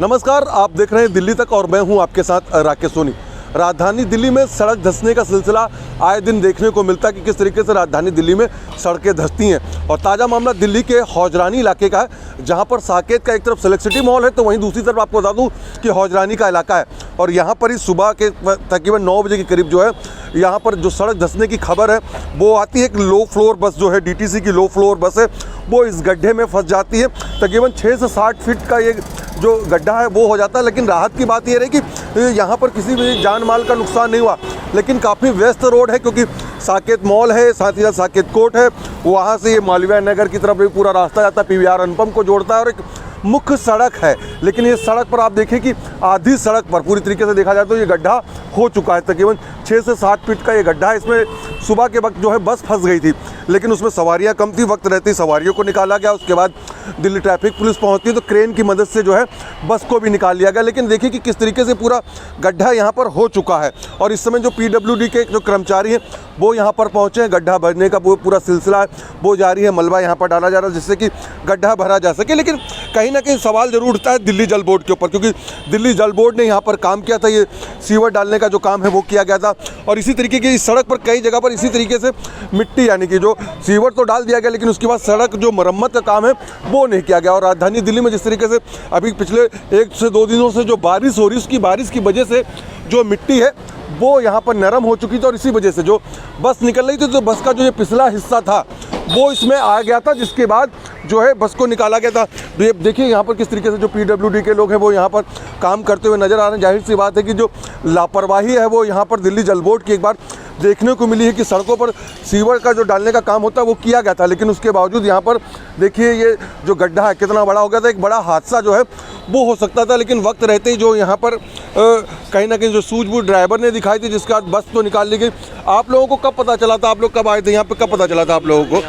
नमस्कार, आप देख रहे हैं दिल्ली तक और मैं हूं आपके साथ राकेश सोनी। राजधानी दिल्ली में सड़क धंसने का सिलसिला आए दिन देखने को मिलता है कि किस तरीके से राजधानी दिल्ली में सड़कें धंसती हैं। और ताज़ा मामला दिल्ली के हौजरानी इलाके का है, जहां पर साकेत का एक तरफ सिलेक्ट सिटी मॉल है तो वहीं दूसरी तरफ आपको बता दूं कि हौजरानी का इलाका है। और यहां पर ही सुबह के तकरीबन 9 बजे के करीब जो है यहाँ पर जो सड़क धंसने की खबर है वो आती है। एक लो फ्लोर बस जो है DTC की लो फ्लोर बस है वो इस गड्ढे में फंस जाती है। तकरीबन 6 से 60 फीट का ये जो गड्ढा है वो हो जाता है। लेकिन राहत की बात ये रही कि यहाँ पर किसी भी जान माल का नुकसान नहीं हुआ, लेकिन काफ़ी व्यस्त रोड है क्योंकि साकेत मॉल है, साथ ही साथ साकेत कोर्ट है, वहाँ से ये मालवीय नगर की तरफ भी पूरा रास्ता जाता है, PVR अनुपम को जोड़ता है और एक मुख्य सड़क है। लेकिन ये सड़क पर आप देखें कि आधी सड़क पर पूरी तरीके से देखा जाए तो ये गड्ढा हो चुका है। तकरीबन 6 से 7 फीट का ये गड्ढा है। इसमें सुबह के वक्त जो है बस फंस गई थी, लेकिन उसमें सवारियां कम थी। वक्त रहते ही सवारियों को निकाला गया। उसके बाद दिल्ली ट्रैफिक पुलिस पहुंचती है तो क्रेन की मदद से जो है बस को भी निकाल लिया गया। लेकिन देखिए कि किस तरीके से पूरा गड्ढा यहाँ पर हो चुका है। और इस समय जो PWD के जो कर्मचारी हैं वो यहाँ पर पहुँचे हैं। गड्ढा भरने का पूरा सिलसिला है वो जारी है। मलबा यहाँ पर डाला जा रहा है जिससे कि गड्ढा भरा जा सके। लेकिन कहीं ना कहीं सवाल जरूर उठता है दिल्ली जल बोर्ड के ऊपर, क्योंकि दिल्ली जल बोर्ड ने यहाँ पर काम किया था। ये सीवर डालने का जो काम है वो किया गया था और इसी तरीके की इस सड़क पर कई जगह पर इसी तरीके से मिट्टी यानी कि जो सीवर तो डाल दिया गया, लेकिन उसके बाद सड़क जो मरम्मत का काम है वो नहीं किया गया। और राजधानी दिल्ली में जिस तरीके से अभी पिछले 1 से 2 दिनों से जो बारिश हो रही है, उसकी बारिश की वजह से जो मिट्टी है वो यहाँ पर नरम हो चुकी थी और इसी वजह से जो बस निकल रही थी तो बस का जो ये पिछला हिस्सा था वो इसमें आ गया था, जिसके बाद जो है बस को निकाला गया था। तो ये देखिए यहाँ पर किस तरीके से जो PWD के लोग हैं वो यहाँ पर काम करते हुए नज़र आ रहे हैं। जाहिर सी बात है कि जो लापरवाही है वो यहाँ पर दिल्ली जल बोर्ड की एक बार देखने को मिली है कि सड़कों पर सीवर का जो डालने का काम होता है वो किया गया था, लेकिन उसके बावजूद यहाँ पर देखिए ये जो गड्ढा है कितना बड़ा हो गया था। एक बड़ा हादसा जो है वो हो सकता था, लेकिन वक्त रहते ही जो यहाँ पर कहीं ना कहीं जो सूझबूझ ड्राइवर ने दिखाई थी, जिसके बाद बस तो निकाल ली गई। आप लोगों को कब पता चला था? आप लोग कब आए थे यहाँ पर? कब पता चला था आप लोगों को?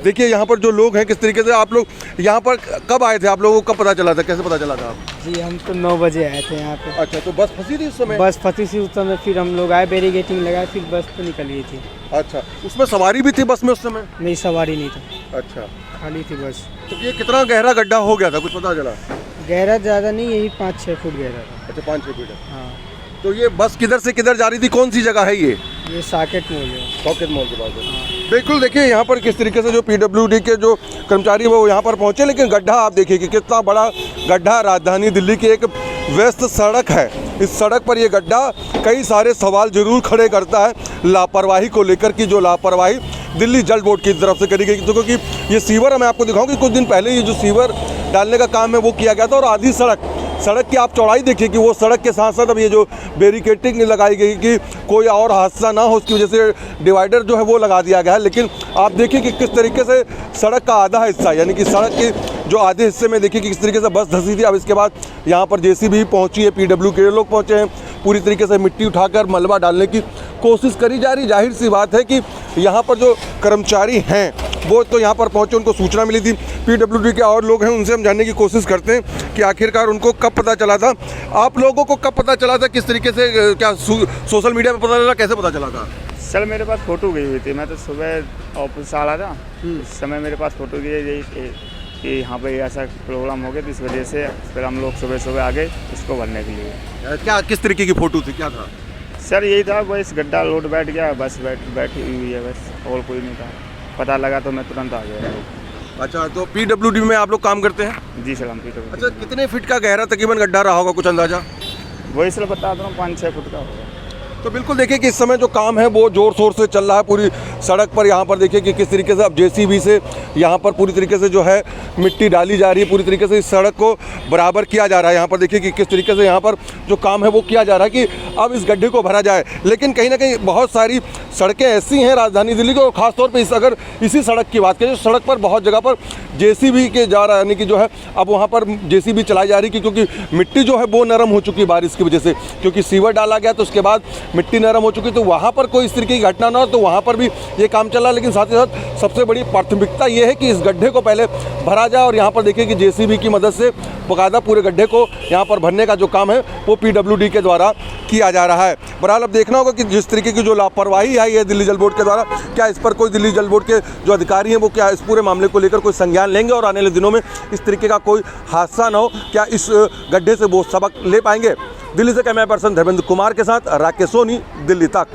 देखिए यहाँ पर जो लोग हैं किस तरीके से, आप लोग यहाँ पर कब आए थे? आप लोगों को कब पता चला था? कैसे पता चला था? जी हम तो 9 बजे आए थे यहाँ पे। अच्छा, तो बस फंसी थी उस समय? बस फंसी थी उस समय, फिर हम लोग आए, बैरिकेटिंग लगाए, फिर बस तो निकल गई थी। अच्छा, उसमें सवारी भी थी बस में उस समय? नहीं, सवारी नहीं था। अच्छा, खाली थी बस। तो ये कितना गहरा गड्ढा हो गया था, कुछ पता चला? गहरा ज़्यादा नहीं, यही 5-6 फुट गहरा था। अच्छा, 5-6 फीट। हाँ। तो ये बस किधर से किधर जा रही थी? कौन सी जगह है ये? ये साकेत मॉल है। साकेत मॉल के पास है। बिल्कुल, देखिए यहाँ पर किस तरीके से जो PWD के जो कर्मचारी वो यहाँ पर पहुँचे, लेकिन गड्ढा आप देखिए कि कितना बड़ा गड्ढा। राजधानी दिल्ली की एक व्यस्त सड़क है। इस सड़क पर ये गड्ढा कई सारे सवाल जरूर खड़े करता है लापरवाही को लेकर की, जो लापरवाही दिल्ली जल बोर्ड की तरफ से करी गई। तो क्योंकि ये सीवर मैं आपको दिखाऊँ कि कुछ दिन पहले ये जो सीवर डालने का काम है वो किया गया था और आधी सड़क की आप चौड़ाई देखिए कि वो सड़क के साथ साथ अब ये जो बैरिकेटिंग लगाई गई कि कोई और हादसा ना हो, उसकी वजह से डिवाइडर जो है वो लगा दिया गया है। लेकिन आप देखिए कि किस तरीके से सड़क का आधा हिस्सा यानी कि सड़क के जो आधे हिस्से में देखिए कि किस तरीके से बस धंसी थी। अब इसके बाद यहाँ पर JCB पहुँची है, PWD के लोग पहुँचे हैं, पूरी तरीके से मिट्टी उठाकर मलबा डालने की कोशिश करी जा रही। जाहिर सी बात है कि यहाँ पर जो कर्मचारी हैं वो तो यहाँ पर पहुँचे, उनको सूचना मिली थी। PWD के और लोग हैं, उनसे हम जानने की कोशिश करते हैं कि आखिरकार उनको कब पता चला था। आप लोगों को कब पता चला था? किस तरीके से, क्या सोशल मीडिया पे पता चला? कैसे पता चला था? सर मेरे पास फ़ोटो गई हुई थी, मैं तो सुबह ऑफिस आ रहा था, उस समय मेरे पास फ़ोटो गई कि यहाँ पे ऐसा प्रोग्राम हो गया, तो इस वजह से फिर हम लोग सुबह आ गए इसको भरने के लिए। क्या किस तरीके की फ़ोटो थी? क्या था? सर यही था, बस गड्ढा लोड बैठ गया, बस बैठी हुई है, बस और कोई नहीं था। पता लगा तो मैं तुरंत आ गया। अच्छा, तो PWD में आप लोग काम करते हैं? जी सर, हम PWD। अच्छा, कितने फीट का गहरा तकरीबन गड्ढा रहा होगा, कुछ अंदाजा? वही सर बता रहा हूँ, 5-6 फुट का होगा। तो बिल्कुल देखिए कि इस समय जो काम है वो ज़ोर शोर से चल रहा है पूरी सड़क पर। यहाँ पर देखिए कि किस तरीके से अब JCB से यहाँ पर पूरी तरीके से जो है मिट्टी डाली जा रही है, पूरी तरीके से इस सड़क को बराबर किया जा रहा है। यहाँ पर देखिए कि किस तरीके से यहाँ पर जो काम है वो किया जा रहा है कि अब इस गड्ढे को भरा जाए। लेकिन कहीं ना कहीं बहुत सारी सड़कें ऐसी हैं राजधानी दिल्ली की, और ख़ासतौर पर अगर इसी सड़क की बात करें, सड़क पर बहुत जगह पर JCB के जा रहा है, यानी कि जो है अब वहाँ पर JCB चलाई जा रही है क्योंकि मिट्टी जो है वो नरम हो चुकी है बारिश की वजह से, क्योंकि सीवर डाला गया तो उसके बाद मिट्टी नरम हो चुकी, तो वहाँ पर कोई इस तरीके की घटना ना हो, तो वहाँ पर भी ये काम चल रहा है, लेकिन साथ ही साथ सबसे बड़ी प्राथमिकता ये है कि इस गड्ढे को पहले भरा जाए और यहाँ पर देखिए कि जेसीबी की मदद से बाकायदा पूरे गड्ढे को यहाँ पर भरने का जो काम है वो पीडब्ल्यूडी के द्वारा किया जा रहा है। बहरहाल अब देखना होगा कि जिस तरीके की जो लापरवाही आई है दिल्ली जल बोर्ड के द्वारा, क्या इस पर कोई दिल्ली जल बोर्ड के जो अधिकारी हैं वो क्या इस पूरे मामले को लेकर कोई संज्ञान लेंगे और आने वाले दिनों में इस तरीके का कोई हादसा ना हो, क्या इस गड्ढे से वो सबक ले पाएंगे। दिल्ली से कैमरा पर्सन धर्मेंद्र कुमार के साथ राकेश सोनी, दिल्ली तक।